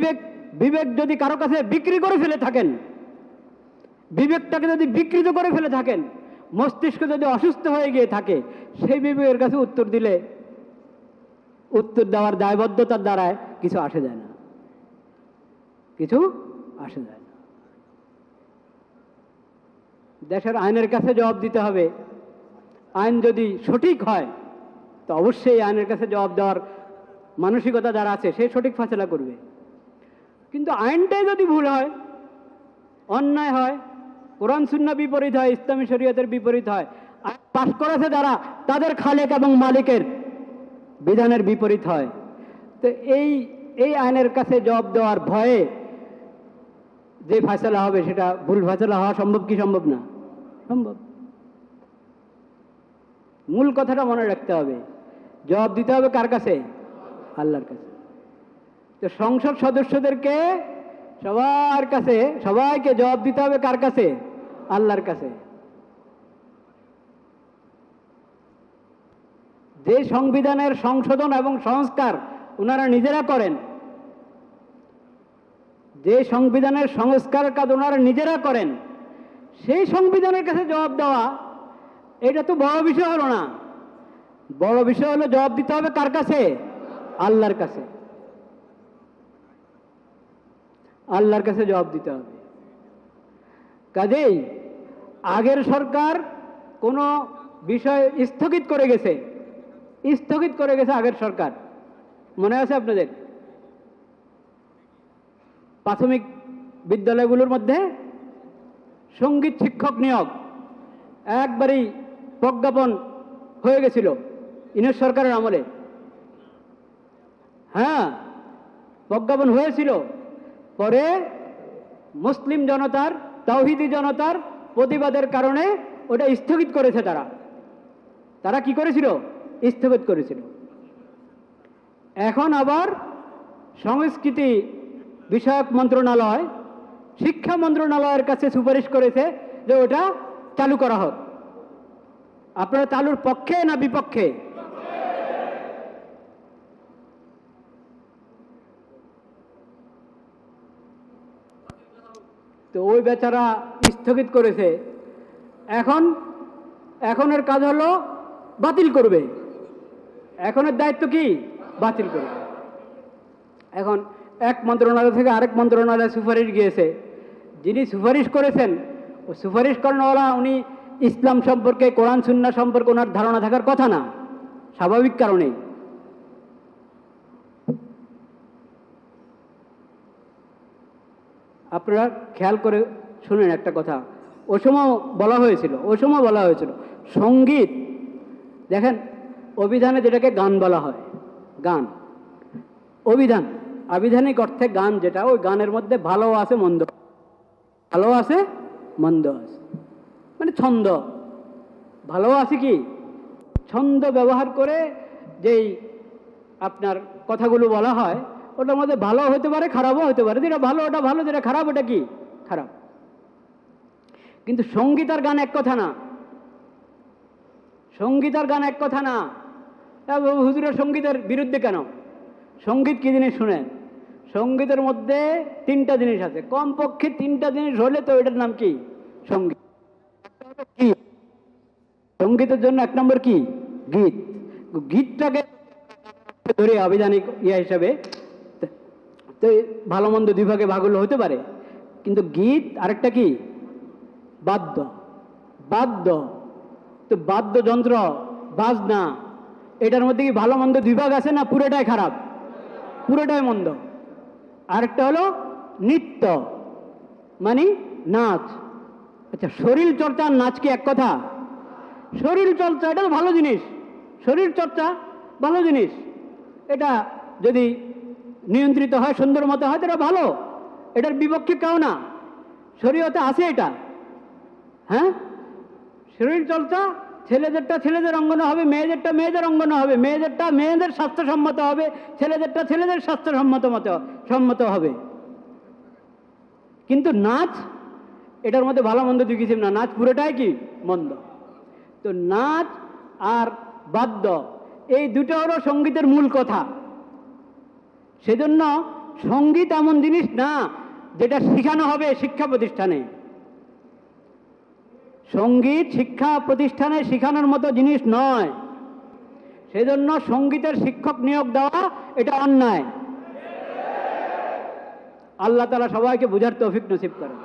বিবেক বিবেক যদি কারো কাছে বিক্রি করে ফেলে থাকেন, বিবেকটাকে যদি বিকৃত করে ফেলে থাকেন, মস্তিষ্ক যদি অসুস্থ হয়ে গিয়ে থাকে, সেই বিবেকের কাছে উত্তর দিলে উত্তর দেওয়ার দায়বদ্ধতার দ্বারায় কিছু আসে যায় না, কিছু আসে যায় না। দেশের আইনের কাছে জবাব দিতে হবে। আইন যদি সঠিক হয় তো অবশ্যই আইনের কাছে জবাব দেওয়ার মানসিকতা যারা আছে সে সঠিক ফয়সালা করবে। কিন্তু আইনটাই যদি ভুল হয়, অন্যায় হয়, কোরআন সুন্নাহ বিপরীত হয়, ইসলামী শরীয়তের বিপরীত হয়, আইন পাশ করেছে যারা তাদের খালেক এবং মালিকের বিধানের বিপরীত হয়, তো এই আইনের কাছে জবাব দেওয়ার ভয়ে যে ফয়সালা হবে সেটা ভুল ফয়সালা হওয়া সম্ভব কি সম্ভব না? সম্ভব। মূল কথাটা মনে রাখতে হবে, জবাব দিতে হবে কার কাছে? আল্লাহর কাছে। তো সংসদ সদস্যদেরকে সবার কাছে সবাইকে জবাব দিতে হবে কার কাছে? আল্লাহর কাছে। যে সংবিধানের সংশোধন এবং সংস্কার ওনারা নিজেরা করেন, যে সংবিধানের সংস্কার কাজ ওনারা নিজেরা করেন, সেই সংবিধানের কাছে জবাব দেওয়া এটা তো বড় বিষয় হলো না। বড় বিষয় হলো জবাব দিতে হবে কার কাছে? আল্লাহর কাছে। আল্লাহর কাছে জবাব দিতে হবে। কাজেই আগের সরকার কোনো বিষয় স্থগিত করে গেছে, স্থগিত করে গেছে আগের সরকার, মনে আছে আপনাদের? প্রাথমিক বিদ্যালয়গুলোর মধ্যে সঙ্গীত শিক্ষক নিয়োগ একবারই প্রজ্ঞাপন হয়ে গেছিল ইউনিট সরকারের আমলে। হ্যাঁ, প্রজ্ঞাপন হয়েছিল। পরে মুসলিম জনতার, তাওহীদি জনতার প্রতিবাদের কারণে ওটা স্থগিত করেছে। তারা কি করেছিল? স্থগিত করেছিল। এখন আবার সংস্কৃতি বিষয়ক মন্ত্রণালয় শিক্ষা মন্ত্রণালয়ের কাছে সুপারিশ করেছে যে ওটা চালু করা হোক। আপনারা চালুর পক্ষে না বিপক্ষে? তো ওই বেচারা স্থগিত করেছে, এখনের কাজ হলো বাতিল করবে। এখনের দায়িত্ব কি? বাতিল করবে। এখন এক মন্ত্রণালয় থেকে আরেক মন্ত্রণালয়ে সুপারিশ গিয়েছে। যিনি সুপারিশ করেছেন ও সুপারিশ করেনওয়ালা উনি ইসলাম সম্পর্কে, কোরআন সুন্নাহ সম্পর্কে ওনার ধারণা থাকার কথা না, স্বাভাবিক কারণে। আপনারা খেয়াল করে শুনেন একটা কথা। ওই সময় বলা হয়েছিল সঙ্গীত, দেখেন অভিধানে যেটাকে গান বলা হয়, গান অভিধান, আবিধানিক অর্থে গান যেটা, ওই গানের মধ্যে ভালো আছে মন্দ, ভালো আছে মন্দ আছে, মানে ছন্দ। ভালো আছে কি? ছন্দ ব্যবহার করে যেই আপনার কথাগুলো বলা হয়, ওটার মধ্যে ভালো হতে পারে, খারাপও হতে পারে। যেটা ভালো ওটা ভালো, যেটা খারাপ ওটা কি? খারাপ। কিন্তু সঙ্গীত আর গান এক কথা না। সঙ্গীত আর গান এক কথা না। হুজুরের সঙ্গীতের বিরুদ্ধে কেন? সঙ্গীত কি জিনিস শুনেন? সঙ্গীতের মধ্যে তিনটা জিনিস আছে, কমপক্ষে তিনটা জিনিস হলে তো এটার নাম কি? সঙ্গীত। কি সঙ্গীতের জন্য এক নম্বর কি? গীত। গীতটাকে ধরে আবিধানিক হিসাবে তো ভালো মন্দ দুই ভাগে ভাগ হতে পারে, কিন্তু গীত আরেকটা কি? বাদ্য। বাদ্য তো বাদ্যযন্ত্র, বাজনা, এটার মধ্যে কি ভালো মন্দ দুই ভাগ আছে না পুরোটাই খারাপ? পুরোটাই মন্দ। আরেকটা হলো নৃত্য, মানে নাচ। আচ্ছা, শরীর চর্চা আর নাচ কি এক কথা? শরীর চর্চা এটা তো ভালো জিনিস, শরীর চর্চা ভালো জিনিস। এটা যদি নিয়ন্ত্রিত হয়, সুন্দর মতো হয়, এটা ভালো, এটার বিপক্ষে কেউ না, শরীয়তে আছে এটা। হ্যাঁ, শরীর চর্চা ছেলেদেরটা ছেলেদের অঙ্গনে হবে, মেয়েদেরটা মেয়েদের অঙ্গনে হবে, মেয়েদেরটা মেয়েদের স্বাস্থ্যসম্মত হবে, ছেলেদেরটা ছেলেদের স্বাস্থ্যসম্মত হবে। কিন্তু নাচ, এটার মধ্যে ভালো মন্দ দুই কিছু না, নাচ পুরোটাই কি? মন্দ। তো নাচ আর বাদ্য এই দুটো হলো সঙ্গীতের মূল কথা। সেজন্য সঙ্গীত এমন জিনিস না যেটা শেখানো হবে শিক্ষা প্রতিষ্ঠানে। সঙ্গীত শিক্ষা প্রতিষ্ঠানে শেখানোর মতো জিনিস নয়। সেজন্য সঙ্গীতের শিক্ষক নিয়োগ দেওয়া এটা অন্যায়। আল্লাহ তাআলা সবাইকে বুঝার তৌফিক নসিব করেন।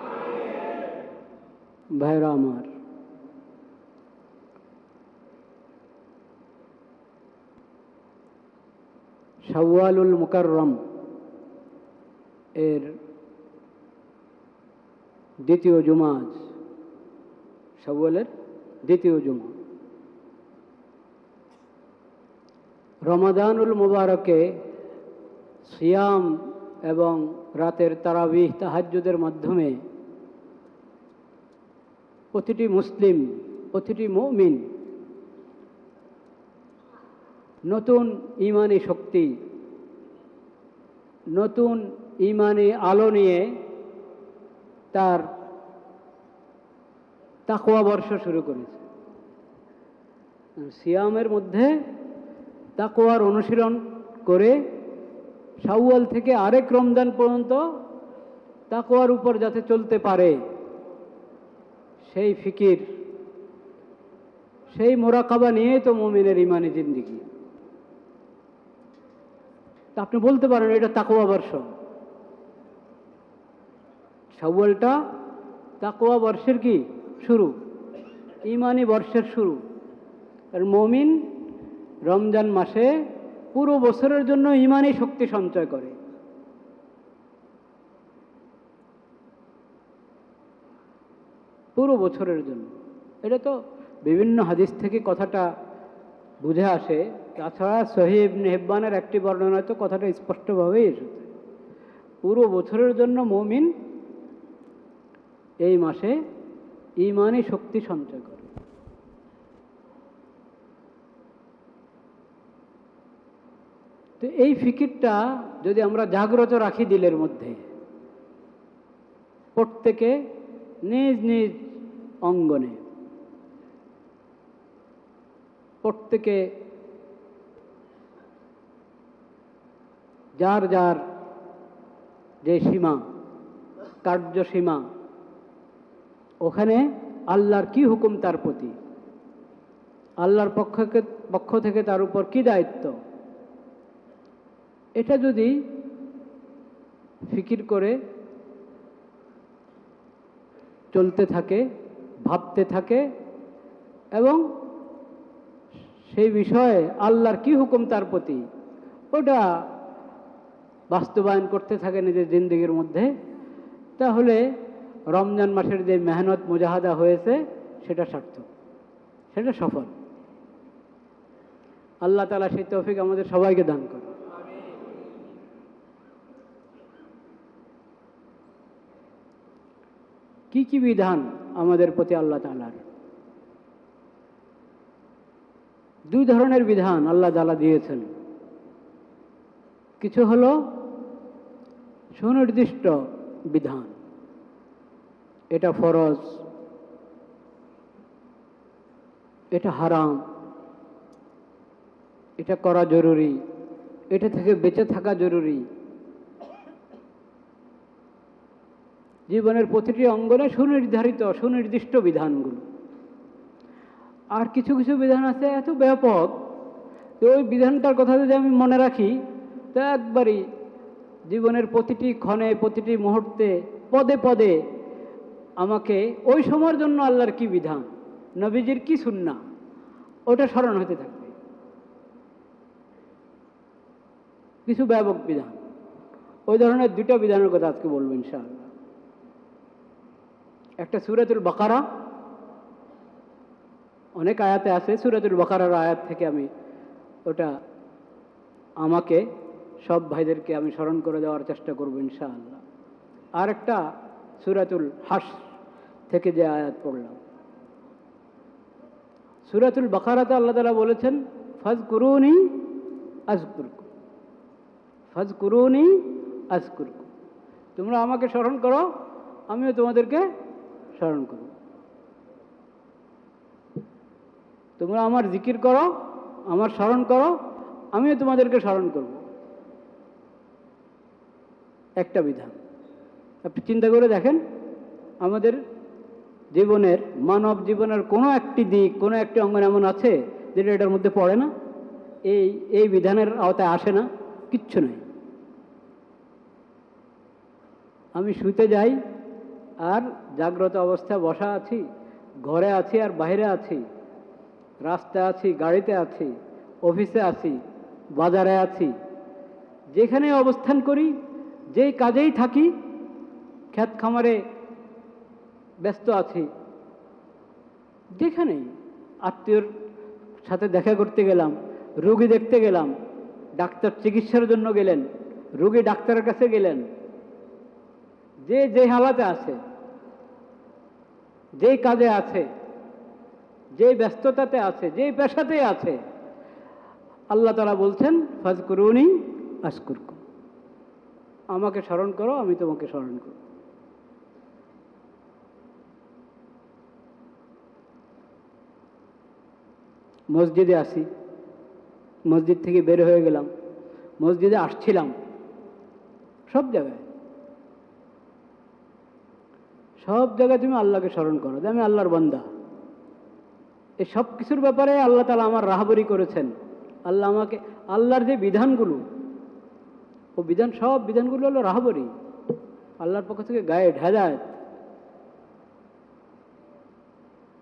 ভাইরা আমার, শাওয়ালুল মুকাররম এর দ্বিতীয় জুমা, আজ শাওয়ালের দ্বিতীয় জুমা। রমাদানুল মুবারকে সিয়াম এবং রাতের তারাবিহ তাহাজ্জুদের মাধ্যমে প্রতিটি মুসলিম, প্রতিটি মুমিন নতুন ঈমানি শক্তি, নতুন ঈমানি আলো নিয়ে তার তাকওয়া বর্ষ শুরু করেছে। সিয়ামের মধ্যে তাকওয়ার অনুশীলন করে শাওয়াল থেকে আরেক রমজান পর্যন্ত তাকওয়ার উপর যাতে চলতে পারে সেই ফিকির, সেই মোরাকাবা নিয়ে তো মুমিনের ঈমানি জিন্দেগি। তা আপনি বলতে পারেন এটা তাকওয়া বর্ষ। শাওয়ালটা তাকওয়া বর্ষের কি শুরু, ঈমানি বর্ষের শুরু। আর মুমিন রমজান মাসে পুরো বছরের জন্য ঈমানি শক্তি সঞ্চয় করে। পুরো বছরের জন্য। এটা তো বিভিন্ন হাদিস থেকে কথাটা বুঝে আসে। তাছাড়া সহিহ ইবনে হিব্বানের একটি বর্ণনায় তো কথাটা স্পষ্টভাবেই এসেছে। পুরো বছরের জন্য মুমিন এই মাসে ঈমানি শক্তি সঞ্চয় করে। তো এই ফিকিরটা যদি আমরা জাগ্রত রাখি দিলের মধ্যে, প্রত্যেকে নিজ নিজ অঙ্গনে, প্রত্যেকে যার যার যে সীমা, কার্যসীমা, ওখানে আল্লাহর কি হুকুম তার প্রতি, আল্লাহর পক্ষ থেকে তার উপর কি দায়িত্ব, এটা যদি ফিকির করে চলতে থাকে, ভাবতে থাকে এবং সেই বিষয়ে আল্লাহর কি হুকুম তার প্রতি ওটা বাস্তবায়ন করতে থাকে নিজের জিন্দেগির মধ্যে, তাহলে রমজান মাসের যে মেহনত মুজাহাদা হয়েছে সেটা সার্থক, সেটা সফল। আল্লাহ তাআলা সেই তৌফিক আমাদের সবাইকে দান করে। কি কি বিধান আমাদের প্রতি আল্লাহ তাআলার? দুই ধরনের বিধান আল্লাহ তাআলা দিয়েছেন। কিছু হলো সুনির্দিষ্ট বিধান, এটা ফরজ, এটা হারাম, এটা করা জরুরি, এটা থেকে বেঁচে থাকা জরুরি। জীবনের প্রতিটি অঙ্গনে সুনির্ধারিত সুনির্দিষ্ট বিধানগুলো। আর কিছু কিছু বিধান আছে এত ব্যাপক যে ওই বিধানটার কথা যদি আমি মনে রাখি তো একবারই জীবনের প্রতিটি ক্ষণে, প্রতিটি মুহূর্তে, পদে পদে আমাকে ওই সময়ের জন্য আল্লাহর কি বিধান, নবীজির কি সুন্নাহ, ওটা স্মরণ হতে থাকবে। কিছু ব্যাপক বিধান, ওই ধরনের দুটো বিধানের কথা আজকে বলবো ইনশাআল্লাহ। একটা সূরাতুল বাকারা, অনেক আয়াতে আছে, সূরাতুল বাকারার আয়াত থেকে আমি ওটা আমাকে সব ভাইদেরকে আমি স্মরণ করে দেওয়ার চেষ্টা করব ইনশাআল্লাহ। আর একটা সূরাতুল হাশর থেকে যে আয়াত পড়লাম। সূরাতুল বাকারাতে আল্লাহ তাআলা বলেছেন ফাজকুরুনি আযকুরকুম, ফাজকুরুনি আযকুরকুম, তোমরা আমাকে স্মরণ করো আমিও তোমাদেরকে স্মরণ করব। তোমরা আমার জিকির করো, আমার স্মরণ করো, আমিও তোমাদেরকে স্মরণ করব। একটা বিধান। আপনি চিন্তা করে দেখেন, আমাদের জীবনের, মানব জীবনের কোনো একটি দিক, কোনো একটি অঙ্গ এমন আছে যেটা এটার মধ্যে পড়ে না, এই বিধানের আওতায় আসে না? কিচ্ছু নেই। আমি শুতে যাই আর জাগ্রত অবস্থায় বসা আছি, ঘরে আছি আর বাইরে আছি, রাস্তায় আছি, গাড়িতে আছি, অফিসে আছি, বাজারে আছি, যেখানে অবস্থান করি, যেই কাজেই থাকি, ক্ষেত খামারে ব্যস্ত আছি, যেখানেই আত্মীয়র সাথে দেখা করতে গেলাম, রোগী দেখতে গেলাম, ডাক্তার চিকিৎসার জন্য গেলেন, রোগী ডাক্তারের কাছে গেলেন, যে হালাতে আছে, যেই কাজে আছে, যে ব্যস্ততাতে আছে, যে পেশাতে আছে, আল্লাহ তাআলা বলছেন ফাজকুরুনি আযকুরকুম, আমাকে স্মরণ করো, আমি তোমাকে স্মরণ করব। মসজিদে আসি, মসজিদ থেকে বের হয়ে গেলাম, মসজিদে আসছিলাম, সব জায়গায় তুমি আল্লাহকে স্মরণ করো যে আমি আল্লাহর বান্দা। এই সব কিছুর ব্যাপারে আল্লাহ তাআলা আমার রাহবরি করেছেন। আল্লাহ আমাকে, আল্লাহর যে বিধানগুলো, ও বিধান, সব বিধানগুলো হলো রাহবরি, আল্লাহর পক্ষ থেকে গাইড, হেদায়েত।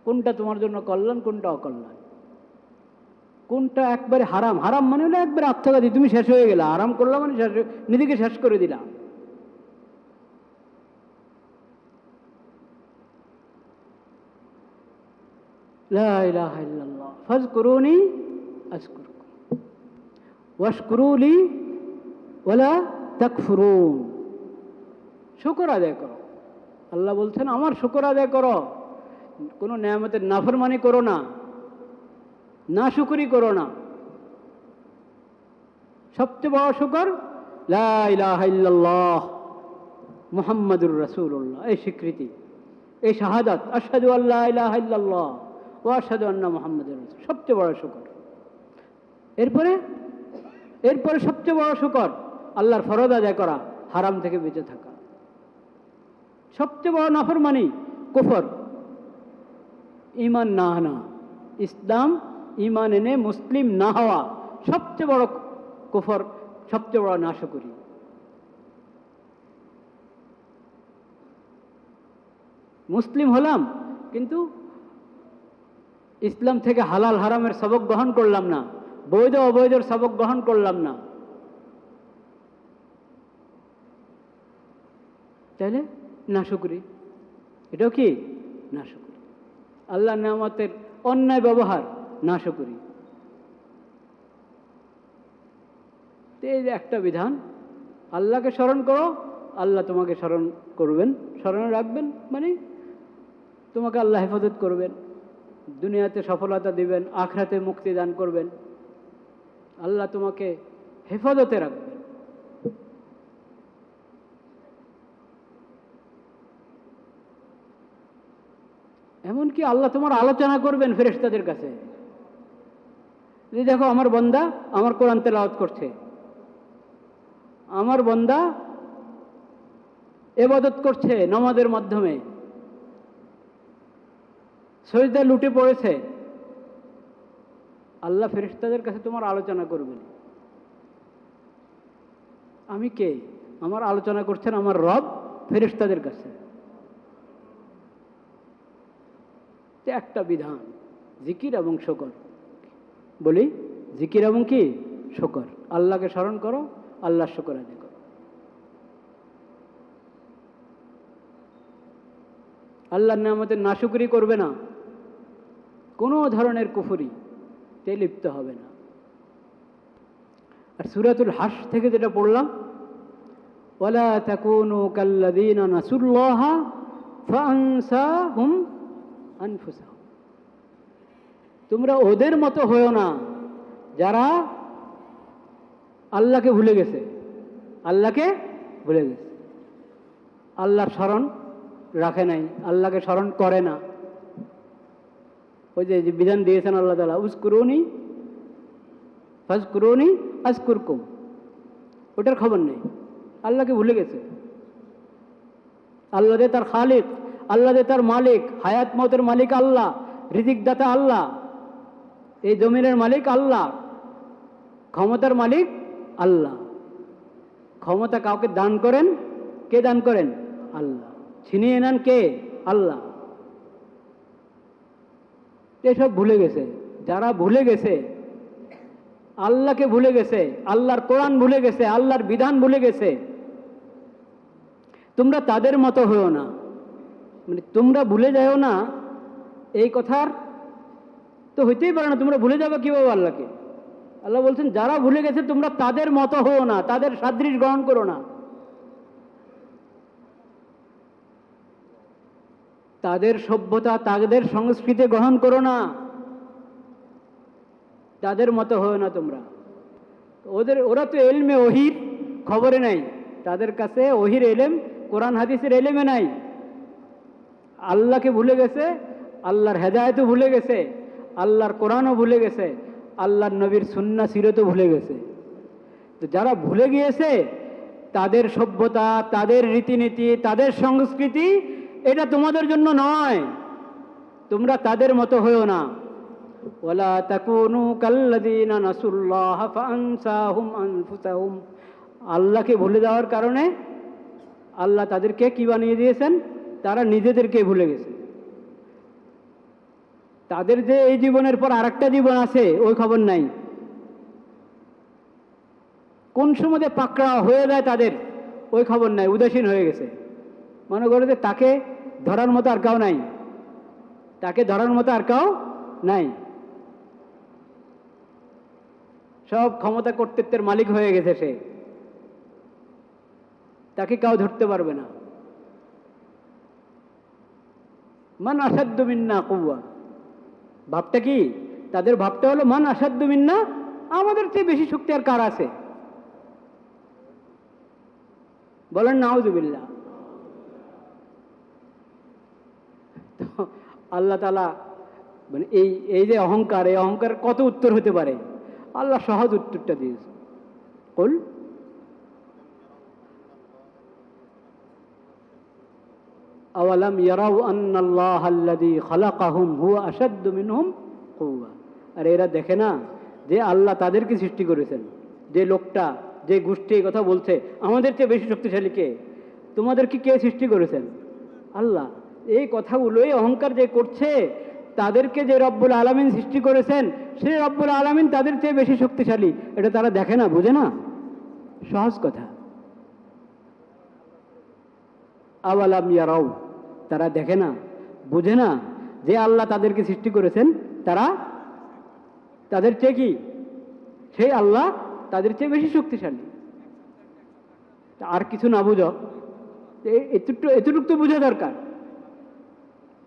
কোনটা তোমার জন্য কল্যাণ, কোনটা অকল্যাণ, কোনটা একবারে হারাম। হারাম মানে হলো একবারে আত্মঘাতী, তুমি শেষ হয়ে গেলা। হারাম করলাম মানে নিজেকে শেষ করে দিলাম। লা ইলাহা ইল্লাল্লাহ ফাজকুরুনি আযকুরকুম ওয়াশকুরু লি ওয়ালা তাকফুরুন। শুকর আদায় করো। আল্লাহ বলছেন আমার শুকর আদায় করো, কোনো নেয়ামতের নাফরমানি করো না, নাশুকরি করো না। সবচেয়ে বড় শুকর লা ইলাহা ইল্লাল্লাহ মুহাম্মাদুর রাসূলুল্লাহ, এই স্বীকৃতি, এই শাহাদাত, আশহাদু আল্লা ইলাহা ইল্লাল্লাহ ওয়া আশহাদু আন্না মুহাম্মাদুর রাসূল, সবচেয়ে বড় শুকর। এরপরে সবচেয়ে বড় শুকর আল্লাহর ফরজ আদায় করা, হারাম থেকে বেঁচে থাকা। সবচেয়ে বড় নাফরমানি কুফর, ঈমান না আনা, ইসলাম ঈমান এনে মুসলিম না হওয়া, সবচেয়ে বড় কুফর, সবচেয়ে বড় নাশকরি। মুসলিম হলাম কিন্তু ইসলাম থেকে হালাল হারামের সবক গ্রহণ করলাম না, বৈধ অবৈধের সবক গ্রহণ করলাম না, তাহলে নাশকরি। এটাও কি? নাশকরি। আল্লাহ নেয়ামতের অন্যায় ব্যবহার, নাশকরি। এই যে একটা বিধান, আল্লাহকে স্মরণ করো, আল্লাহ তোমাকে স্মরণ করবেন, স্মরণে রাখবেন, মানে তোমাকে আল্লাহ হেফাজত করবেন, দুনিয়াতে সফলতা দিবেন, আখিরাতে মুক্তি দান করবেন, আল্লাহ তোমাকে হেফাজতে রাখবেন। এমনকি আল্লাহ তোমার আলোচনা করবেন ফেরেশতাদের কাছে, যে দেখো আমার বান্দা আমার কোরআন তেলাওয়াত করছে, আমার বান্দা ইবাদত করছে নামাজের মাধ্যমে, সিজদায় লুটে পড়েছে। আল্লাহ ফেরেশতাদের কাছে তোমার আলোচনা করবেন। আমি কে? আমার আলোচনা করছেন আমার রব ফেরেশতাদের কাছে। একটা বিধান, জিকির এবং শুকর। বলি, জিকির এবং কি? শুকর। আল্লাহকে স্মরণ করো, আল্লাহর শুকর আদায় করো। আল্লাহর নেয়ামতের নাশুকরি করবে না, কোনো ধরনের কুফরি তে লিপ্ত হবে না। আর সূরাতুল হাশর থেকে যেটা পড়লাম, ওয়ালা তাকুনু কাল্লাযীনা নাসুল্লাহা ফাআনসাহুম আনফুসাহুম, তোমরা ওদের মতো হয়ো না যারা আল্লাহকে ভুলে গেছে, আল্লাহকে ভুলে গেছে, আল্লাহর স্মরণ রাখে নাই, আল্লাহকে স্মরণ করে না। ওই যে বিধান দিয়েছেন আল্লাহ তাআলা, উযকুরুনি ফাজকুরুনি আযকুরকুম, ওটার খবর নেই। আল্লাহকে ভুলে গেছে। আল্লাহ যে তার খালিক, আল্লাহ যে তার মালিক, হায়াত মতের মালিক আল্লাহ, রিজিক দাতা আল্লাহ, এই জমিনের মালিক আল্লাহ, ক্ষমতার মালিক আল্লাহ। ক্ষমতা কাউকে দান করেন, কে দান করেন? আল্লাহ। ছিনিয়ে নেন কে? আল্লাহ। এসব ভুলে গেছে। যারা ভুলে গেছে, আল্লাহকে ভুলে গেছে, আল্লাহর কোরআন ভুলে গেছে, আল্লাহর বিধান ভুলে গেছে, তোমরা তাদের মতো হও না। মানে তোমরা ভুলে যাও না, এই কথার তো হইতেই পারে না। তোমরা ভুলে যাবে কিভাবে আল্লাহকে? আল্লাহ বলছেন যারা ভুলে গেছে তোমরা তাদের মতো হও না, তাদের সাদৃশ গ্রহণ করো না, তাদের সভ্যতা, তাদের সংস্কৃতি গ্রহণ করো না, তাদের মতো হও না তোমরা। ওরা তো এলমে ওহির খবরে নাই, তাদের কাছে ওহির এলেম, কোরআন হাদিসের এলেমে নাই। আল্লাহকে ভুলে গেছে, আল্লাহর হেদায়েতও ভুলে গেছে, আল্লাহর কোরআনও ভুলে গেছে, আল্লাহর নবীর সুন্নাহ সিরতও ভুলে গেছে। তো যারা ভুলে গিয়েছে তাদের সভ্যতা, তাদের রীতিনীতি, তাদের সংস্কৃতি এটা তোমাদের জন্য নয়। তোমরা তাদের মতো হও না। ওয়ালা তাকুনু কাল্লাযীনা নাসুল্লাহ ফাআনসাহুম আনফুসাহুম। আল্লাহকে ভুলে যাওয়ার কারণে আল্লাহ তাদেরকে কি বানিয়ে দিয়েছেন? তারা নিজেদেরকে ভুলে গেছে। তাদের যে এই জীবনের পর আরেকটা জীবন আছে ওই খবর নাই। কোন সময় পাকড়া হয়ে যায় তাদের ওই খবর নাই, উদাসীন হয়ে গেছে। মনে করে যে তাকে ধরার মতো আর কাউ নাই, তাকে ধরার মতো আর কাউ নাই। সব ক্ষমতা কর্তৃত্বের মালিক হয়ে গেছে সে, তাকে কাউ ধরতে পারবে না। মান আসাদ্দু মিন্না কুওয়া, ভাবটা কি? তাদের ভাবটা হলো মান আসাদ্দু মিন্না, আমাদের চেয়ে বেশি শক্তি আর কার আছে? বলেন নাউযুবিল্লাহ। আল্লাহ তাআলা মানে এই যে অহংকার, এই অহংকার কত উত্তর হতে পারে? আল্লাহ সহজ উত্তরটা দিয়েছে। কুল আওয়ালাম ইয়ারাউ আন্নাল্লাহাল্লাযী খালাকাহুম হুয়া আশাদ্দু মিনহুম কুওয়া। আর এরা দেখে না যে আল্লাহ তাদেরকে সৃষ্টি করেছেন। যে লোকটা, যে গোষ্ঠী এই কথা বলছে আমাদের চেয়ে বেশি শক্তিশালী কে, তোমাদেরকে কে সৃষ্টি করেছেন? আল্লাহ। এই কথাগুলো, এই অহংকার যে করছে, তাদেরকে যে রব্বুল আলামিন সৃষ্টি করেছেন সেই রব্বুল আলামিন তাদের চেয়ে বেশি শক্তিশালী, এটা তারা দেখে না, বুঝে না। সহজ কথা। আওয়ালাম ইয়ারাউ, তারা দেখে না, বুঝে না যে আল্লাহ তাদেরকে সৃষ্টি করেছেন, তারা তাদের চেয়ে কি, সেই আল্লাহ তাদের চেয়ে বেশি শক্তিশালী। আর কিছু না বুঝো, এতটুকু তো বুঝা দরকার।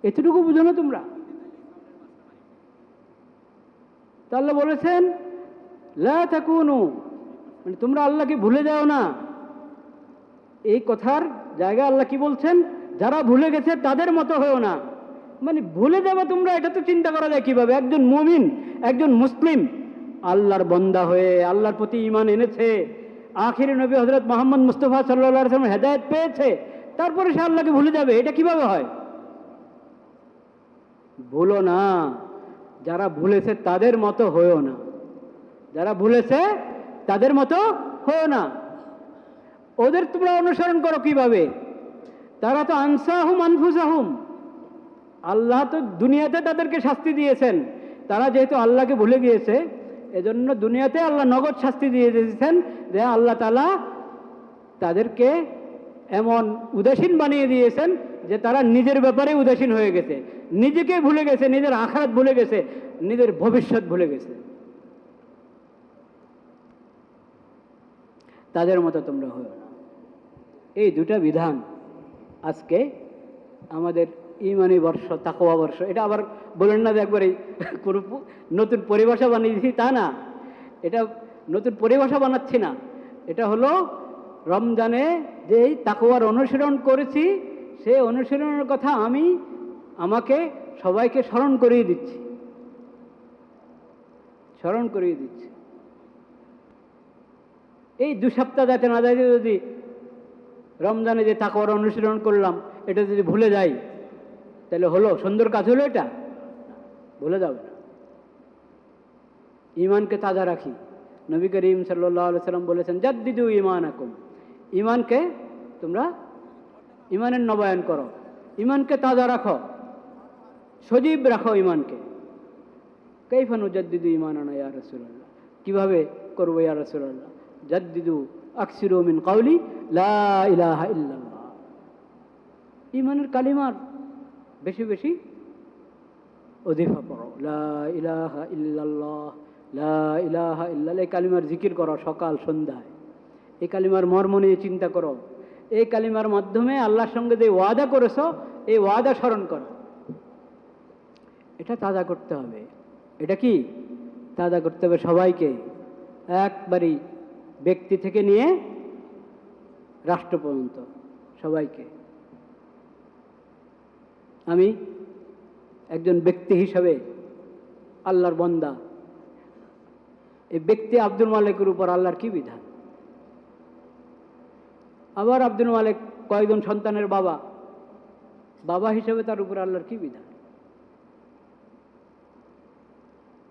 এতটুকু বুঝো না তোমরা? তা আল্লাহ বলেছেন লা তাকুনু, মানে তোমরা আল্লাহকে ভুলে যাও না। এই কথার জায়গায় আল্লাহ কি বলছেন? যারা ভুলে গেছে তাদের মতো হয়েও না। মানে ভুলে যাবে তোমরা, এটা তো চিন্তা করা যায় কিভাবে? একজন মুমিন, একজন মুসলিম, আল্লাহর বান্দা হয়ে আল্লাহর প্রতি ঈমান এনেছে, আখিরি নবী হযরত মুহাম্মদ মুস্তাফা সাল্লাল্লাহু আলাইহি ওয়াসাল্লাম হেদায়েত পেয়েছে, তারপরে সে আল্লাহকে ভুলে যাবে, এটা কিভাবে হয়? ভুলো না। যারা ভুলেছে তাদের মতো হয়েও না, যারা ভুলেছে তাদের মতো হয়েও না। ওদের তোমরা অনুসরণ করো কিভাবে? তারা তো আনসাহুম আনফুসাহুম, আল্লাহ তো দুনিয়াতে তাদেরকে শাস্তি দিয়েছেন। তারা যেহেতু আল্লাহকে ভুলে গিয়েছে, এজন্য দুনিয়াতে আল্লাহ নগদ শাস্তি দিয়ে দিয়েছেন যে আল্লাহ তাআলা তাদেরকে এমন উদাসীন বানিয়ে দিয়েছেন যে তারা নিজের ব্যাপারে উদাসীন হয়ে গেছে, নিজেকে ভুলে গেছে, নিজের আখিরাত ভুলে গেছে, নিজের ভবিষ্যৎ ভুলে গেছে। তাদের মতো তোমরা হও না। এই দুটা বিধান আজকে আমাদের ঈমানি বর্ষ, তাকওয়া বর্ষ। এটা আবার বলেন না যে একবারে কোনো নতুন পরিভাষা বানিয়ে দিচ্ছি, তা না। এটা নতুন পরিভাষা বানাচ্ছি না। এটা হলো রমজানে যে এই তাকওয়ার অনুশীলন করেছি, সেই অনুশীলনের কথা আমি আমাকে সবাইকে স্মরণ করিয়ে দিচ্ছি, স্মরণ করিয়ে দিচ্ছি। এই 2 সপ্তাহ যাতে না যায়, যদি রমজানে যে তাকওয়ার অনুশীলন করলাম এটা যদি ভুলে যাই তাহলে হলো? সুন্দর কাজ হলো? এটা ভুলে যাবে না। ইমানকে তাজা রাখি। নবী করিম সাল্লাল্লাহু আলাইহি সাল্লাম বলেছেন, জাদ্দিদু ঈমানাকুম, ইমানকে তোমরা ইমানের নবায়ন করো, ইমানকে তাজা রাখো, সজীব রাখো ইমানকে। কাইফা নুজাদ্দিদু ঈমানানা ইয়া রাসূলুল্লাহ, কিভাবে করবো ইয়া রাসূলুল্লাহ? জাদ্দিদু আকসিরু মিন কাওলি লা ইলাহা ইল্লাল্লাহ, ইমানের কালিমার বেশি বেশি অধিফা করো। লা ইলাহা ইল্লাল্লাহ, লা ইলাহা ইল্লাল্লাহ, এই কালিমার জিকির করো সকাল সন্ধ্যায়। এই কালিমার মর্ম নিয়ে চিন্তা করো। এই কালিমার মাধ্যমে আল্লাহর সঙ্গে যে ওয়াদা করেছো এই ওয়াদা স্মরণ করো। এটা তাজা করতে হবে। এটা কি তাজা করতে হবে? সবাইকে, একবারই, ব্যক্তি থেকে নিয়ে রাষ্ট্র পর্যন্ত সবাইকে। আমি একজন ব্যক্তি হিসাবে আল্লাহর বান্দা, এই ব্যক্তি আব্দুল মালিকের উপর আল্লাহর কি বিধান? আবার আব্দুল মালিক কয়েকজন সন্তানের বাবা, বাবা হিসেবে তার উপর আল্লাহর কি বিধান?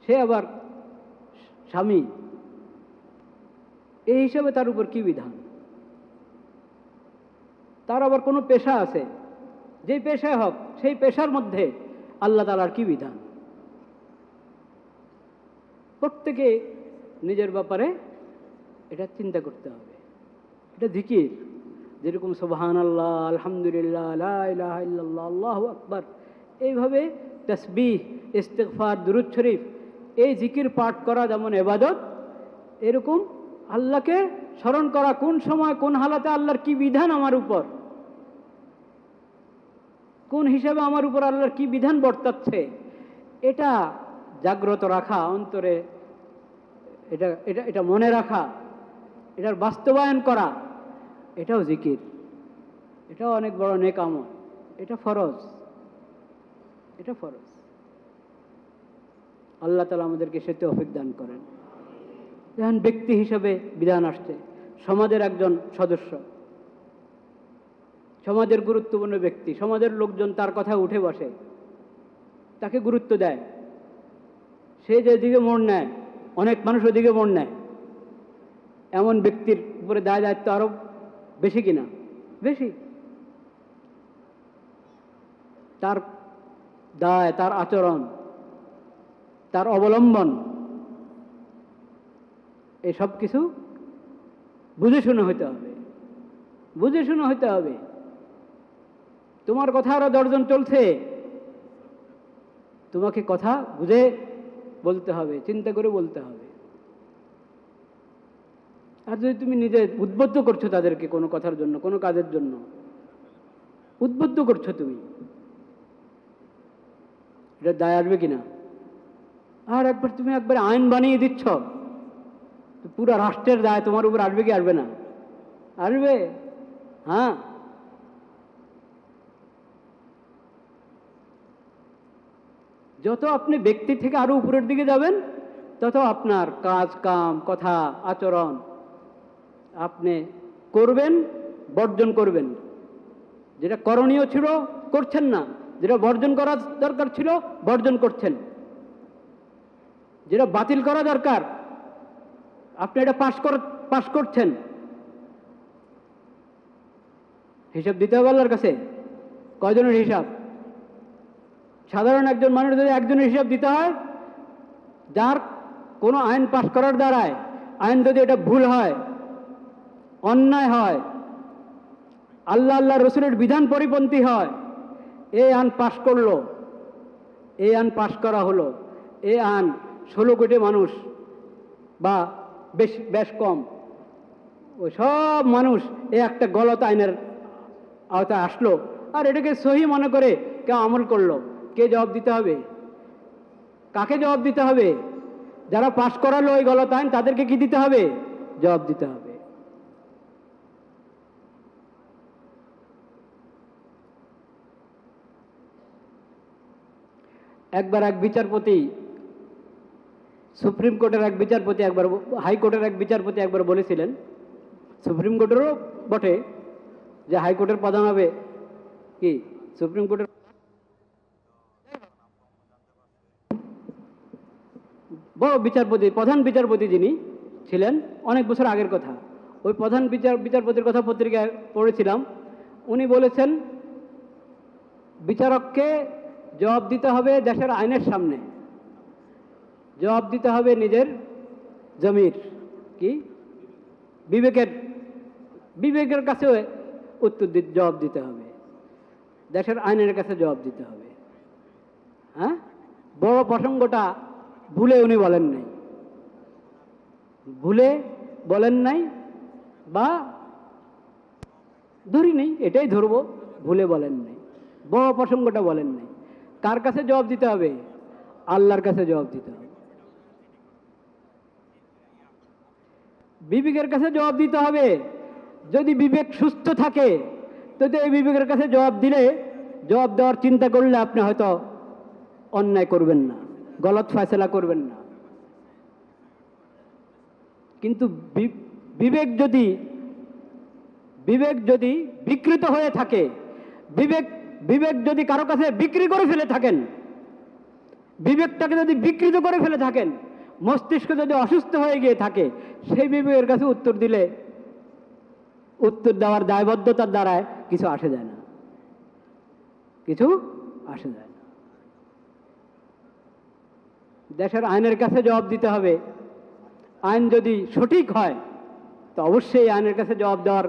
সে আবার স্বামী, এই হিসাবে তার উপর কি বিধান? তার আবার কোনো পেশা আছে, যেই পেশায় হোক সেই পেশার মধ্যে আল্লাহ তাআলার কি বিধান? প্রত্যেকে নিজের ব্যাপারে এটা চিন্তা করতে হবে। এটা জিকির, যেরকম সুবহানাল্লাহ, আলহামদুলিল্লাহ, লা ইলাহা ইল্লাল্লাহ, আল্লাহু আকবার, এইভাবে তাসবিহ, ইস্তিগফার, দুরূদ শরীফ, এই জিকির পাঠ করা যেমন ইবাদত, এরকম আল্লাহকে স্মরণ করা, কোন সময় কোন হালাতে আল্লাহর কি বিধান আমার উপর, কোন হিসাবে আমার উপর আল্লাহর কি বিধান বর্তাচ্ছে, এটা জাগ্রত রাখা অন্তরে, এটা এটা এটা মনে রাখা, এটার বাস্তবায়ন করা, এটাও জিকির। এটাও অনেক বড় নেক আমল। এটা ফরজ, এটা ফরজ। আল্লাহ তাআলা আমাদেরকে সে তৌফিক দান করেন। যেমন ব্যক্তি হিসেবে বিধান আসছে, সমাজের একজন সদস্য, সমাজের গুরুত্বপূর্ণ ব্যক্তি, সমাজের লোকজন তার কথা উঠে বসে, তাকে গুরুত্ব দেয়, সে যেদিকে মোড় নেয় অনেক মানুষ ওদিকে মোড় নেয়, এমন ব্যক্তির উপরে দায় দায়িত্ব আরো বেশি কিনা? বেশি। তার দায়, তার আচরণ, তার অবলম্বন, এই সব কিছু বুঝে শুনে হইতে হবে, বুঝে শুনে হইতে হবে। তোমার কথা আরো 10 জন চলছে, তোমাকে কথা বুঝে বলতে হবে, চিন্তা করে বলতে হবে। আর যদি তুমি নিজে উদ্বুদ্ধ করছো তাদেরকে কোনো কথার জন্য, কোনো কাজের জন্য উদ্বুদ্ধ করছো তুমি, এটা দায় আসবে কিনা? আর একবার তুমি একবার আইন বানিয়ে দিচ্ছ, পুরো রাষ্ট্রের দায় তোমার উপর আসবে কি আসবে না? আসবে। হ্যাঁ, যত আপনি ব্যক্তি থেকে আরো উপরের দিকে যাবেন তত আপনার কাজ কাম, কথা, আচরণ আপনি করবেন, বর্জন করবেন। যেটা করণীয় ছিল করছেন না, যেটা বর্জন করা দরকার ছিল বর্জন করছেন, যেটা বাতিল করা দরকার আপনি এটা পাশ করছেন। হিসাব দিতে হবে আল্লাহর কাছে। কয়জনের হিসাব? সাধারণ একজন মানুষ যদি একজনের হিসাব দিতে হয়, যার কোনো আইন পাশ করার দ্বারায় আইন যদি এটা ভুল হয়, অন্যায় হয়, আল্লাহ রসুলের বিধান পরিপন্থী হয়, এই আইন পাশ করলো, এই আইন পাশ করা হলো, এই আইন 16 কোটি মানুষ বা বেশ কম, ওই সব মানুষ এই একটা গলত আইনের আওতায় আসলো, আর এটাকে সহি মনে করে কেউ আমল করলো, কে জবাব দিতে হবে? কাকে জবাব দিতে হবে? যারা পাশ করালো ওই গলত আইন, তাদেরকে কি দিতে হবে? জবাব দিতে হবে। একবার এক বিচারপতি, সুপ্রিম কোর্টের এক বিচারপতি একবার, হাইকোর্টের এক বিচারপতি একবার বলেছিলেন, সুপ্রিম কোর্টেরও বটে, যে হাইকোর্টের প্রধান হবে কি সুপ্রিম কোর্টের বড় বিচারপতি, প্রধান বিচারপতি যিনি ছিলেন, অনেক বছর আগের কথা, ওই প্রধান বিচারপতির কথা পত্রিকায় পড়েছিলাম। উনি বলেছেন বিচারককে জবাব দিতে হবে দেশের আইনের সামনে, জবাব দিতে হবে নিজের জমির কি বিবেকের কাছে জবাব দিতে হবে, দেশের আইনের কাছে জবাব দিতে হবে। হ্যাঁ, বড় প্রসঙ্গটা ভুলে উনি বলেন নাই, ভুলে বলেন নাই বা ধরি নেই, এটাই ধরবো, ভুলে বলেন নাই, বড় প্রসঙ্গটা বলেন নাই। কার কাছে জবাব দিতে হবে? আল্লাহর কাছে জবাব দিতে হবে, বিবেকের কাছে জবাব দিতে হবে। যদি বিবেক সুস্থ থাকে তো এই বিবেকের কাছে জবাব দিলে, জবাব দেওয়ার চিন্তা করলে আপনি হয়তো অন্যায় করবেন না, গলত ফয়সালা করবেন না। কিন্তু বিবেক যদি বিকৃত হয়ে থাকে, বিবেক যদি কারো কাছে বিক্রি করে ফেলে থাকেন, বিবেকটাকে যদি বিকৃত করে ফেলে থাকেন, মস্তিষ্ক যদি অসুস্থ হয়ে গিয়ে থাকে, সেই বিবেকের কাছে উত্তর দিলে উত্তর দেওয়ার দায়বদ্ধতার দ্বারায় কিছু আসে যায় না, কিছু আসে যায় না। দেশের আইনের কাছে জবাব দিতে হবে। আইন যদি সঠিক হয় তো অবশ্যই আইনের কাছে জবাব দেওয়ার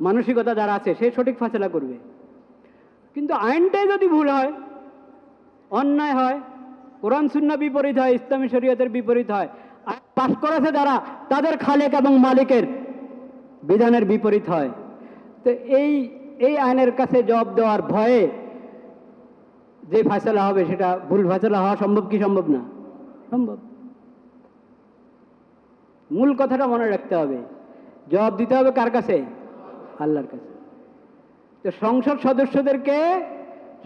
মানসিকতা যারা আছে সে সঠিক ফয়সালা করবে। কিন্তু আইনটাই যদি ভুল হয়, অন্যায় হয়, কোরআন সুন্নাহ বিপরীত হয়, ইসলামী শরীয়তের বিপরীত হয়, আইন পাশ করেছে যারা তাদের খালেক এবং মালিকের বিধানের বিপরীত হয়, তো এই আইনের কাছে জবাব দেওয়ার ভয়ে যে ফয়সালা হবে সেটা ভুল ফয়সালা হওয়া সম্ভব কি সম্ভব না? সম্ভব। মূল কথাটা মনে রাখতে হবে, জবাব দিতে হবে কার কাছে? আল্লাহর কাছে। তো সংসদ সদস্যদেরকে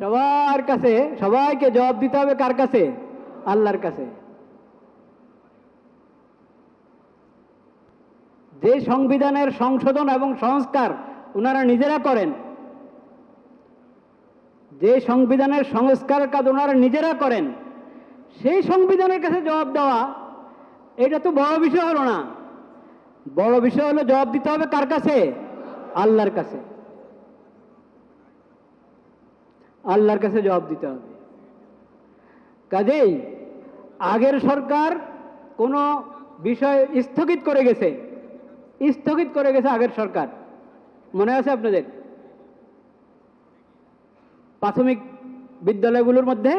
সবার কাছে, সবাইকে জবাব দিতে হবে কার কাছে? আল্লাহর কাছে। যে সংবিধানের সংশোধন এবং সংস্কার ওনারা নিজেরা করেন, যে সংবিধানের সংস্কারের কাজ ওনারা নিজেরা করেন, সেই সংবিধানের কাছে জবাব দেওয়া এটা তো বড় বিষয় হলো না। বড় বিষয় হলো জবাব দিতে হবে কার কাছে? আল্লাহর কাছে। আল্লাহর কাছে জবাব দিতে হবে। কাজেই আগের সরকার কোনো বিষয় স্থগিত করে গেছে, আগের সরকার, মনে আছে আপনাদের? প্রাথমিক বিদ্যালয়গুলোর মধ্যে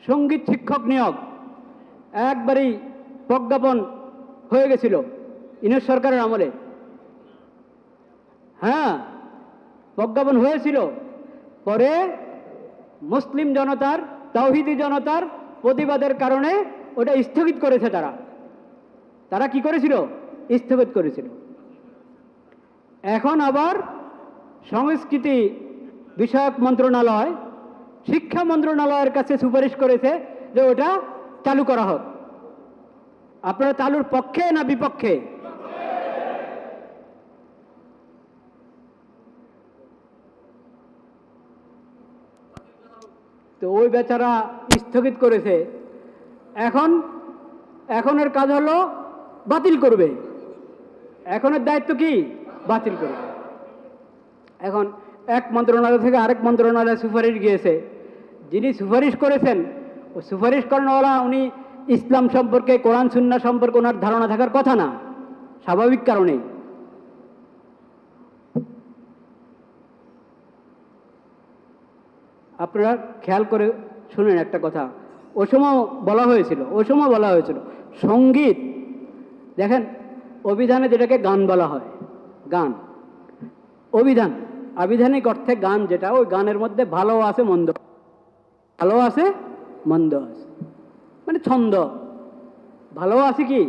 সঙ্গীত শিক্ষক নিয়োগ একবারই প্রজ্ঞাপন হয়ে গেছিল ইউনূস সরকারের আমলে। হ্যাঁ, প্রজ্ঞাপন হয়েছিল। পরে মুসলিম জনতার, তাওহীদি জনতার প্রতিবাদের কারণে ওটা স্থগিত করেছে। তারা কি করেছিল? স্থগিত করেছিল। এখন আবার সংস্কৃতি বিষয়ক মন্ত্রণালয়, শিক্ষা মন্ত্রণালয়ের কাছে সুপারিশ করেছে যে ওটা চালু করা হোক। আপনারা চালুর পক্ষে না বিপক্ষে? তো ওই বেচারা স্থগিত করেছে। এখনের কাজ হলো বাতিল করবে। এখনের দায়িত্ব কি? বাতিল করবে। এখন এক মন্ত্রণালয় থেকে আরেক মন্ত্রণালয়ে সুপারিশ গিয়েছে। যিনি সুপারিশ করেছেন, ও সুপারিশ করানোওয়ালা উনি ইসলাম সম্পর্কে, কোরআন সুন্নাহ সম্পর্কে ওনার ধারণা থাকার কথা না, স্বাভাবিক কারণেই। আপনারা খেয়াল করে শুনেন একটা কথা। ওই সময় বলা হয়েছিল সঙ্গীত, দেখেন অভিধানে যেটাকে গান বলা হয়, গান অভিধান, আবিধানিক অর্থে গান যেটা, ওই গানের মধ্যে ভালো আছে মন্দ আছে, মানে ছন্দ। ভালো আছে কি?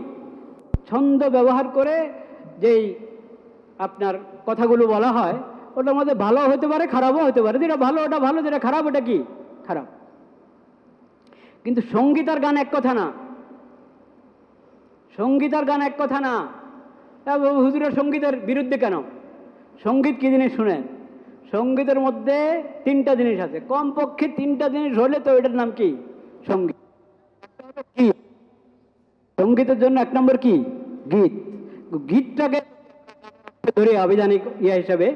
ছন্দ ব্যবহার করে যেই আপনার কথাগুলো বলা হয়, ওটার মধ্যে ভালো হতে পারে, খারাপও হতে পারে। যেটা ভালো ওটা ভালো, যেটা খারাপ ওটা কি? খারাপ। কিন্তু সঙ্গীত আর গান এক কথা না। হুজুরের সঙ্গীতের বিরুদ্ধে কেন? সঙ্গীত কি জিনিস শুনেন। সঙ্গীতের মধ্যে তিনটা জিনিস আছে, কমপক্ষে তিনটা জিনিস হলে তো এটার নাম কি সঙ্গীত। কি সঙ্গীতের জন্য এক নম্বর কি গীত। গীতটাকে ধরে আবিধানিক হিসাবে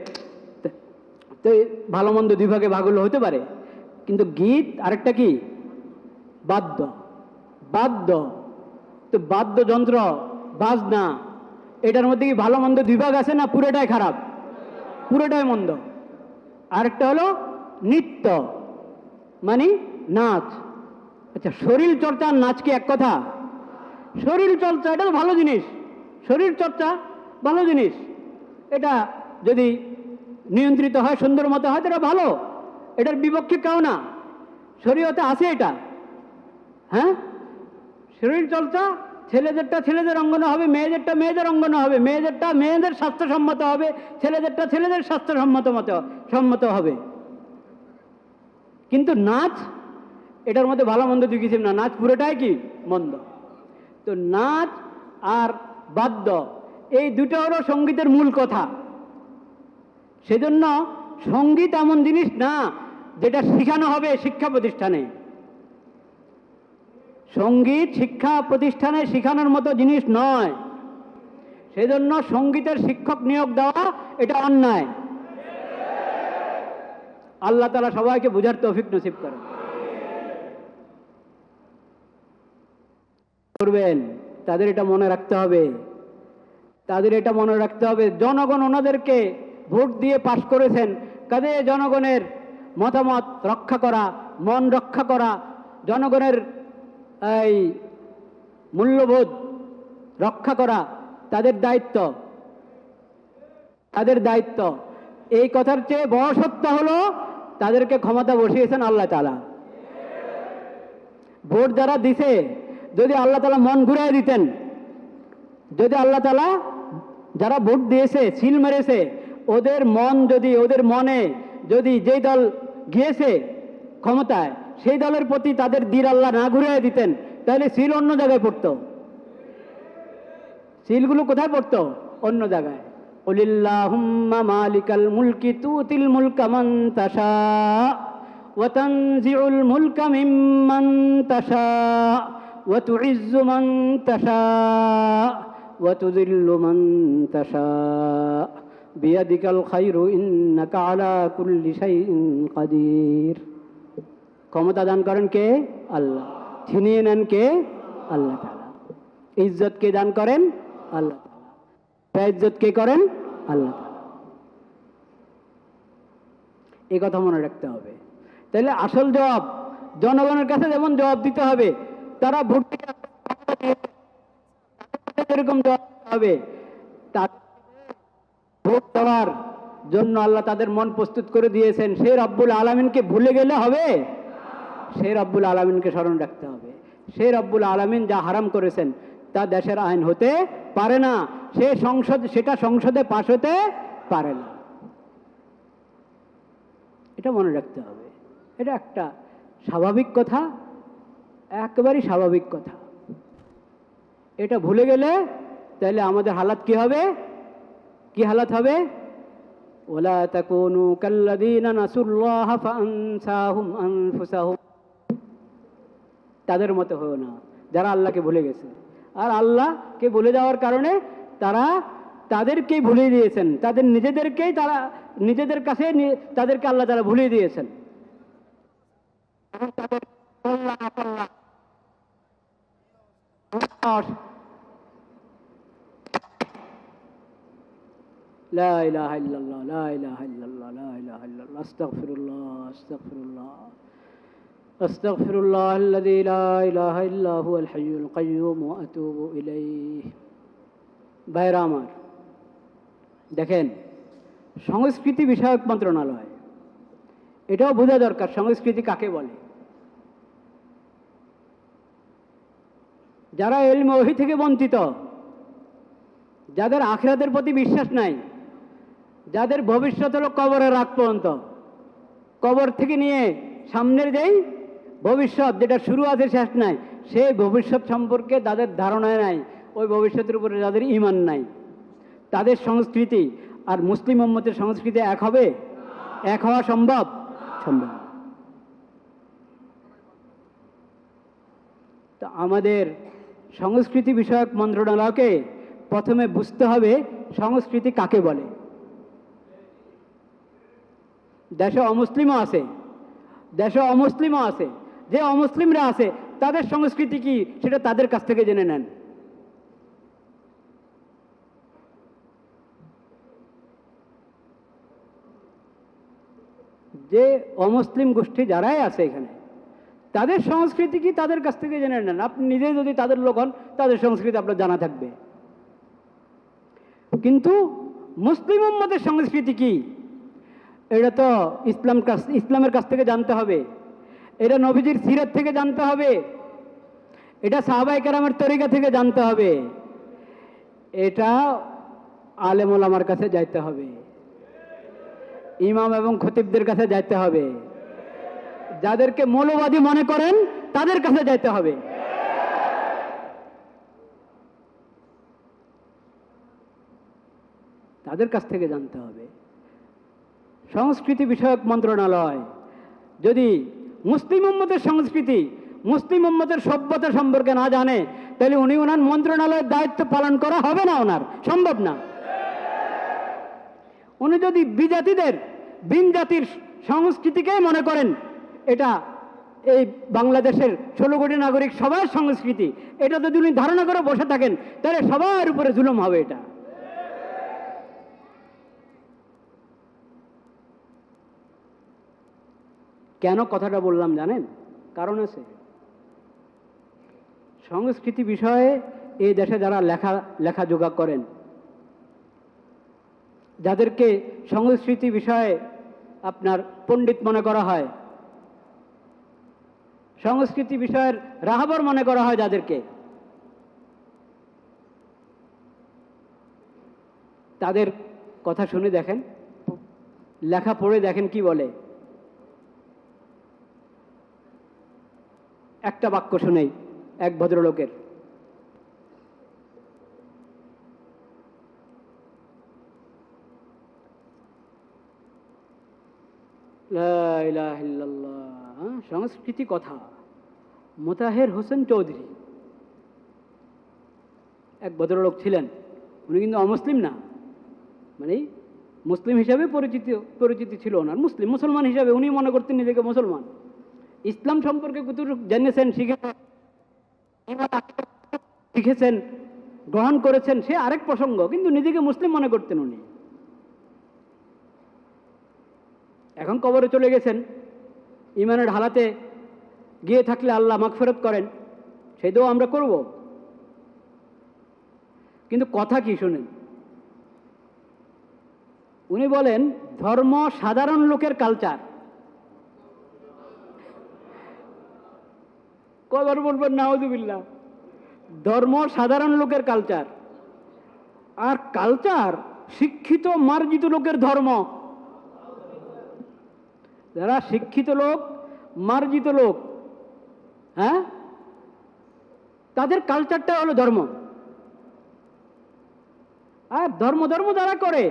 তো ভালো মন্দ দুই ভাগে ভাগ হতে পারে, কিন্তু গীত আরেকটা কি বাদ্য। বাদ্য তো বাদ্যযন্ত্র বাজনা, এটার মধ্যে কি ভালো মন্দ দুই ভাগ আছে না পুরোটাই খারাপ, পুরোটাই মন্দ। আরেকটা হলো নৃত্য মানে নাচ। আচ্ছা, শরীর চর্চা আর নাচ কি এক কথা? শরীর চর্চা এটা তো ভালো জিনিস, শরীর চর্চা ভালো জিনিস, এটা যদি নিয়ন্ত্রিত হয় সুন্দর মতো হয় এটা ভালো, এটার বিপক্ষে কেউ না, শরীয়তে আছে এটা। হ্যাঁ, শরীর চর্চা ছেলেদেরটা ছেলেদের অঙ্গনে হবে, মেয়েদেরটা মেয়েদের অঙ্গনে হবে, মেয়েদেরটা মেয়েদের স্বাস্থ্যসম্মত হবে, ছেলেদেরটা ছেলেদের সম্মত হবে। কিন্তু নাচ এটার মধ্যে ভালো মন্দ দুই কিছু না, নাচ পুরোটাই কি মন্দ। তো নাচ আর বাদ্য এই দুটো হলো সঙ্গীতের মূল কথা। সেজন্য সঙ্গীত এমন জিনিস না যেটা শেখানো হবে শিক্ষা প্রতিষ্ঠানে। সঙ্গীত শিক্ষা প্রতিষ্ঠানে শেখানোর মতো জিনিস নয়, সেজন্য সঙ্গীতের শিক্ষক নিয়োগ দেওয়া এটা অন্যায়। আল্লাহ তাআলা সবাইকে বুঝার তৌফিক নসিব করেন। করবেন তাদের এটা মনে রাখতে হবে, তাদের এটা মনে রাখতে হবে জনগণ ওনাদেরকে ভোট দিয়ে পাশ করেছেন, কাজে জনগণের মতামত রক্ষা করা, মন রক্ষা করা, জনগণের এই মূল্যবোধ রক্ষা করা তাদের দায়িত্ব, তাদের দায়িত্ব। এই কথার চেয়ে বড় সত্য হলো তাদেরকে ক্ষমতা বসিয়েছেন আল্লাহ তাআলা। ভোট যারা দিছে, যদি আল্লাহ তাআলা মন ঘুরাই দিতেন, যদি আল্লাহ তাআলা যারা ভোট দিয়েছে সিল মেরেছে ওদের মন যদি, ওদের মনে যদি যেই দল গিয়েছে ক্ষমতায় সেই দলের প্রতি তাদের দিল আল্লাহ না ঘুরিয়ে দিতেন, তাহলে সিল অন্য জায়গায় পড়তো, সিলগুলো কোথায় পড়তো? অন্য জায়গায়। কুলিল্লাহুম্মা মালিকাল মুলকি তুতিল মুলকা মান তাশা ওয়া তানজিউল মুলকা মিম্মান তাশা ওয়া তুইজ্জু মান তাশা ওয়া তুযিল্লু মান তাশা বিয়াদিকাল খায়রু ইন্নাকা আলা কুল্লি শাইইন কাদির। ক্ষমতা দান করেন কে? আল্লাহ। ছিনিয়ে নেন কে? আল্লাহ তাআলা। ইজ্জত কে দান করেন? আল্লাহ তাআলা। ইজ্জত কে করেন? আল্লাহ তাআলা। এই কথা মনে রাখতে হবে। তাহলে আসল জবাব জনগণের কাছে যেমন জবাব দিতে হবে, তারা ভোট এরকম জবাব হবে, ভোট দেওয়ার জন্য আল্লাহ তাদের মন প্রস্তুত করে দিয়েছেন। সে রব্বুল আলামিনকে ভুলে গেলে হবে? সে রব্বুল আলামিনকে স্মরণ রাখতে হবে। সে রব্বুল আলামিন যা হারাম করেছেন তা দেশের আইন হতে পারে না, সেটা সংসদে পাশ হতে পারে না। এটা মনে রাখতে হবে। এটা একটা স্বাভাবিক কথা, একেবারেই স্বাভাবিক কথা। এটা ভুলে গেলে তাহলে আমাদের হালাত কি হবে? কি হালাত হবে? ওয়ালা তাকুনু কাল্লাযীনা নাসুল্লাহা ফাআনসাহুম আনফুসাহুম। তাদের মতো হও না যারা আল্লাহকে ভুলে গেছে। আর আল্লাহকে ভুলে যাওয়ার কারণে তারা তাদেরকেই ভুলিয়ে দিয়েছেন, তাদের নিজেদেরকেই, তারা নিজেদের কাছে তাদেরকে আল্লাহ তাআলা ভুলিয়ে দিয়েছেন। লা ইলাহা ইল্লাল্লাহ, লা ইলাহা ইল্লাল্লাহ, লা ইলাহা ইল্লাল্লাহ, আস্তাগফিরুল্লাহ, আস্তাগফিরুল্লাহ, আস্তাগফিরুল্লাহ আল্লাযী লা ইলাহা ইল্লা হুয়াল হাইয়ুল কাইয়্যুম ওয়া আতুবু ইলাইহি। ভাইরা আমার, দেখেন, সংস্কৃতি বিষয়ক মন্ত্রণালয়, এটাও বোঝা দরকার সংস্কৃতি কাকে বলে। যারা ইলমে ওহী থেকে বঞ্চিত, যাদের আখিরাতের প্রতি বিশ্বাস নাই, যাদের ভবিষ্যৎ হলো কবরের আগ পর্যন্ত, কবর থেকে নিয়ে সামনের যেই ভবিষ্যৎ যেটা শুরু আছে শেষ নাই, সেই ভবিষ্যৎ সম্পর্কে যাদের ধারণা নাই, ওই ভবিষ্যতের উপরে যাদের ঈমান নাই, তাদের সংস্কৃতি আর মুসলিম উম্মতের সংস্কৃতি এক হবে? এক হওয়া সম্ভব? সম্ভব না। তো আমাদের সংস্কৃতি বিষয়ক মন্ত্রণালয়কে প্রথমে বুঝতে হবে সংস্কৃতি কাকে বলে। দেশে অমুসলিমও আছে, দেশে অমুসলিমও আছে। যে অমুসলিমরা আছে তাদের সংস্কৃতি কি সেটা তাদের কাছ থেকে জেনে নেন। যে অমুসলিম গোষ্ঠী যারাই আছে এখানে তাদের সংস্কৃতি কি তাদের কাছ থেকে জেনে নেন। আপনি নিজে যদি তাদের লোক হন তাদের সংস্কৃতি আপনার জানা থাকবে। কিন্তু মুসলিম উম্মতের সংস্কৃতি কি এটা তো ইসলামের কাছ থেকে জানতে হবে, এটা নবীজির সিরাত থেকে জানতে হবে, এটা সাহাবায়ে কেরামের তরিকা থেকে জানতে হবে, এটা আলেম ওলামার কাছে যাইতে হবে, ইমাম এবং খতিবদের কাছে যাইতে হবে, যাদেরকে মৌলবাদী মনে করেন তাদের কাছে যাইতে হবে। তাদের কাছ থেকে জানতে হবে। সংস্কৃতি বিষয়ক মন্ত্রণালয় যদি মুসলিম উম্মতের সংস্কৃতি, মুসলিম উম্মতের সভ্যতা সম্পর্কে না জানে তাহলে উনি ওনার মন্ত্রণালয়ের দায়িত্ব পালন করা হবে না, ওনার সম্ভব না। উনি যদি বিজাতিদের, বিন জাতির সংস্কৃতিকেই মনে করেন এটা এই বাংলাদেশের 16 কোটি নাগরিক সবার সংস্কৃতি, এটা যদি উনি ধারণা করে বসে থাকেন তাহলে সবার উপরে জুলুম হবে। এটা কেন কথাটা বললাম জানেন? কারণ আছে। সংস্কৃতি বিষয়ে এই দেশে যারা লেখাজোখা করেন, যাদেরকে সংস্কৃতি বিষয়ে আপনার পণ্ডিত মনে করা হয়, সংস্কৃতি বিষয়ের রাহবর মনে করা হয় যাদেরকে, তাদের কথা শুনে দেখেন, লেখা পড়ে দেখেন কি বলে। একটা বাক্য শুনেই এক ভদ্রলোকের, লা ইলাহা ইল্লাল্লাহ, সংস্কৃতি কথা, মোতাহের হোসেন চৌধুরী এক ভদ্রলোক ছিলেন। উনি কিন্তু অমুসলিম না, মানে মুসলিম হিসাবে পরিচিতি ছিল ওনার, মুসলমান হিসাবে উনি মনে করতেন নিজেকে মুসলমান। ইসলাম সম্পর্কে কতটুকু জেনেছেন, শিখেছেন, গ্রহণ করেছেন সে আরেক প্রসঙ্গ, কিন্তু নিজেকে মুসলিম মনে করতেন উনি। এখন কবরে চলে গেছেন, ইমানের হালাতে গিয়ে থাকলে আল্লাহ মাগফিরাত করেন, সেই দোয়া আমরা করব। কিন্তু কথা কি শুনেন, উনি বলেন ধর্ম সাধারণ লোকের কালচার। কবার বলবেন নাউযুবিল্লাহ? ধর্ম সাধারণ লোকের কালচার, আর কালচার শিক্ষিত মার্জিত লোকের ধর্ম। যারা শিক্ষিত লোক, মার্জিত লোক, হ্যাঁ, তাদের কালচারটা হলো ধর্ম। আর ধর্ম যারা করে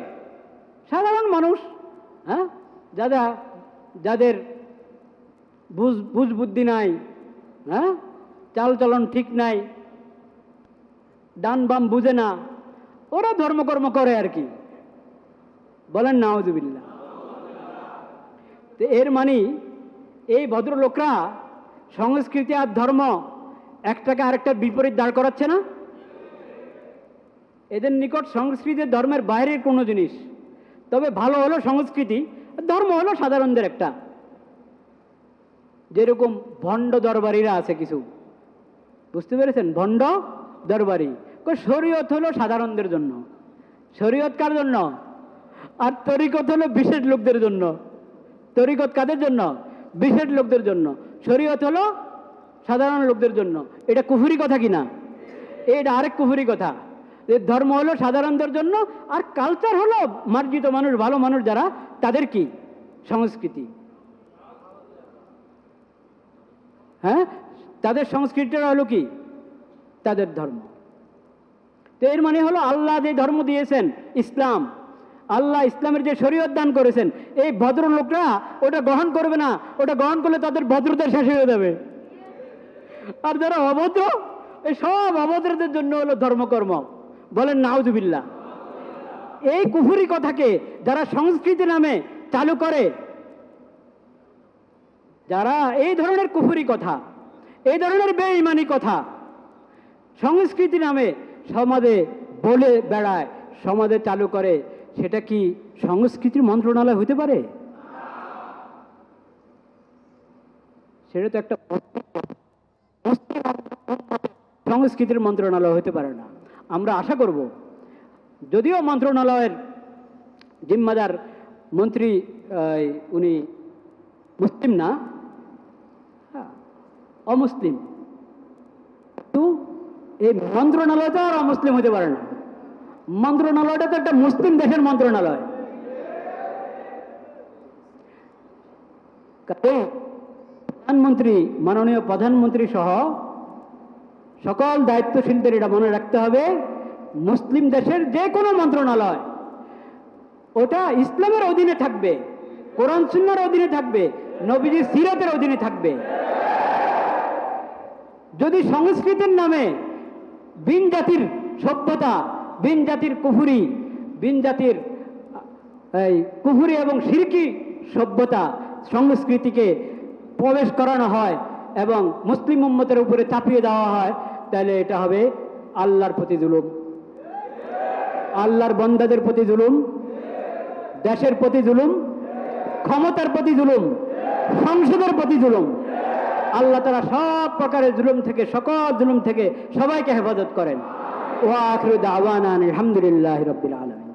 সাধারণ মানুষ, হ্যাঁ, যাদের বুঝ বুদ্ধি নাই, হ্যাঁ, চাল চলন ঠিক নাই, ডান বাম বুঝে না, ওরা ধর্মকর্ম করে আর কি। বলেন নাউযুবিল্লাহ। তো এর মানে এই ভদ্রলোকরা সংস্কৃতি আর ধর্ম একটাকে আরেকটার বিপরীত দাঁড় করাচ্ছে না। এদের নিকট সংস্কৃতি ধর্মের বাইরের কোনো জিনিস। তবে ভালো হলো সংস্কৃতি, ধর্ম হলো সাধারণদের একটা। যেরকম ভণ্ড দরবারিরা আছে কিছু, বুঝতে পেরেছেন? ভণ্ড দরবারি, শরীয়ত হলো সাধারণদের জন্য। শরীয়ত কার জন্য? আর তরিকত হলো বিশেষ লোকদের জন্য। তরিকত কাদের জন্য? বিশেষ লোকদের জন্য। শরীয়ত হলো সাধারণ লোকদের জন্য। এটা কুফরি কথা কিনা? এটা আরেক কুফরি কথা। ধর্ম হলো সাধারণদের জন্য, আর কালচার হলো মার্জিত মানুষ, ভালো মানুষ যারা, তাদের কি সংস্কৃতি, হ্যাঁ, তাদের সংস্কৃতিটা হলো কি? তাদের ধর্ম। তো এর মানে হলো আল্লাহ যে ধর্ম দিয়েছেন ইসলাম, আল্লাহ ইসলামের যে শরীয়ত দান করেছেন, এই ভদ্রলোকরা ওটা গ্রহণ করবে না। ওটা গ্রহণ করলে তাদের ভদ্রতা শেষ হয়ে যাবে। আর যারা অভদ্র, এই সব অভদ্রদের জন্য হলো ধর্মকর্ম। বলেন নাউজুবিল্লাহ। এই কুফুরি কথাকে যারা সংস্কৃতি নামে চালু করে, যারা এই ধরনের কুফুরি কথা, এই ধরনের বেঈমানি কথা সংস্কৃতি নামে সমাজে বলে বেড়ায়, সমাজে চালু করে, সেটা কি সংস্কৃতির মন্ত্রণালয় হতে পারে? সেটা তো একটা সংস্কৃতির মন্ত্রণালয় হতে পারে না। আমরা আশা করব, যদিও মন্ত্রণালয়ের জিম্মাদার মন্ত্রী উনি মুসলিম না, অমুসলিম, কিন্তু এই মন্ত্রণালয়টা আর অমুসলিম হতে পারে না। মন্ত্রণালয়টা তো একটা মুসলিম দেশের মন্ত্রণালয়। প্রধানমন্ত্রী, মাননীয় প্রধানমন্ত্রী সহ সকল দায়িত্বশীলদের এটা মনে রাখতে হবে, মুসলিম দেশের যে কোনো মন্ত্রণালয় ওটা ইসলামের অধীনে থাকবে, কোরআন সুন্নাহর অধীনে থাকবে, নবীজির সিরাতের অধীনে থাকবে। যদি সংস্কৃতির নামে বিন জাতির সভ্যতা, বিন জাতির কুফুরি, বিন জাতির কুফুরি এবং শিরকি সভ্যতা সংস্কৃতিকে প্রবেশ করানো হয় এবং মুসলিম উম্মতের উপরে চাপিয়ে দেওয়া হয়, তাহলে এটা হবে আল্লাহর প্রতি জুলুম, আল্লাহর বান্দাদের প্রতি জুলুম, দেশের প্রতি জুলুম, ক্ষমতার প্রতি জুলুম, সংসদের প্রতি জুলুম। আল্লাহ তাআলা সব প্রকারের জুলুম থেকে, সকল জুলুম থেকে সবাইকে হেফাজত করেন। ওয়া আখিরু দাওয়ানা আলহামদুলিল্লাহি রাব্বিল আলামিন।